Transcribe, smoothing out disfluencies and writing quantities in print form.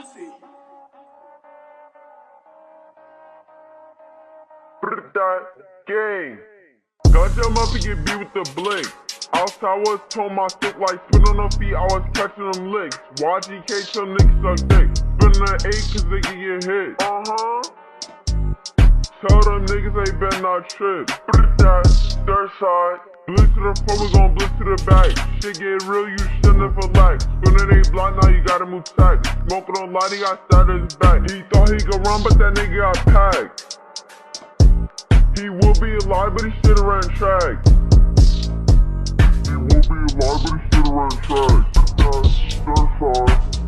Saucy. That gang. Got them up and get beat with the blick. Outside was told my stick like spin on her feet, I was catching them licks. YGK tell niggas suck dick. Spinning an 8 cause they can get hit. Tell them niggas they better not trip. That third side. Blitz to the front, we gon' blitz to the back. Shit get real, you shouldn't relax. Spinning they block, now you gotta move tight. Smoking on light, he got stabbed in his back. He thought he could run, but that nigga got packed. He will be alive, but he should've ran track. He will be alive, but he should've ran track. That's hard.